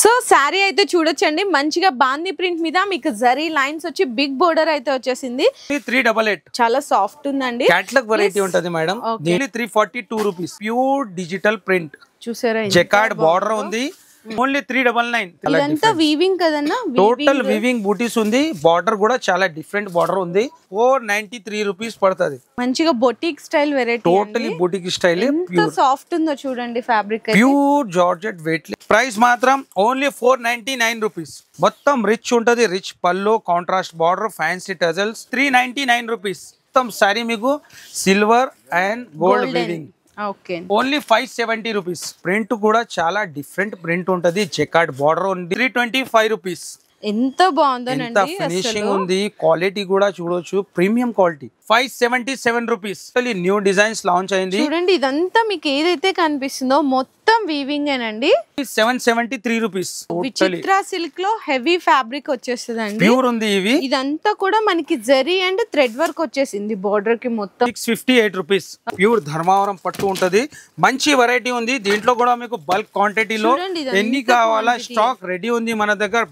So sari అయితే చూడొచ్చండి, మంచిగా బాందీ ప్రింట్ మీద మీకు జరీ లైన్స్ వచ్చి బిగ్ బోర్డర్ అయితే వచ్చేసింది. 388 చాలా సాఫ్ట్ ఉందండి. క్యాటలాగ్ వెరైటీ ఉంటది మేడం. దీని 342 రూపీస్. ప్యూర్ డిజిటల్ ప్రింట్ చూసారా, జకార్డ్ బార్డర్ ఉంది. ఓన్లీ 399. ఇదంతా వీవింగ్ కదన్నా, టోటల్ వీవింగ్ బూటీస్ ఉంది. బార్డర్ కూడా చాలా డిఫరెంట్ బార్డర్ ఉంది. 493 రూపీస్ పడుతుంది. మంచిగా boutique style variety, totally boutique style. ఎంత సాఫ్ట్ ఉందో చూడండి fabric. Pure georgette weight. Price మాత్రం ఓన్లీ 499 రూపీస్. మొత్తం రిచ్ ఉంటది. Rich pallu, contrast border, fancy tassels. 399 rupees. మొత్తం సారీ మీకు silver and gold weaving. Only 570 rupees. Print కూడా చాలా డిఫరెంట్ ప్రింట్ ఉంటది. జకార్డ్ బార్డర్ ఉంది. 325 రూపీస్. ఎంత బాగుందోనండి, ఫినిషింగ్ ఉంది. క్వాలిటీ కూడా చూడొచ్చు, premium quality. 577 rupees. New designs launch అయింది. చూడండి, ఇదంతా మీకు ఏదైతే కనిపిస్తుందో మొత్తం వీవింగ్ ఏనండి. 773 రూపీస్. విచిత్ర సిల్క్ లో హెవీ ఫ్యాబ్రిక్ వచ్చేస్తుందండి. ప్యూర్ ఉంది ఇవి. ఇదంతా కూడా మనకి జరీ అండ్ థ్రెడ్ వర్క్ వచ్చేసింది బోర్డర్ కి మొత్తం. 658 రూపీస్. ప్యూర్ ధర్మవరం పట్టు ఉంటది. మంచి వెరైటీ ఉంది. దీంట్లో కూడా మీకు బల్క్ క్వాంటిటీలో ఎన్ని కావాలా స్టాక్ రెడీ ఉంది మన దగ్గర.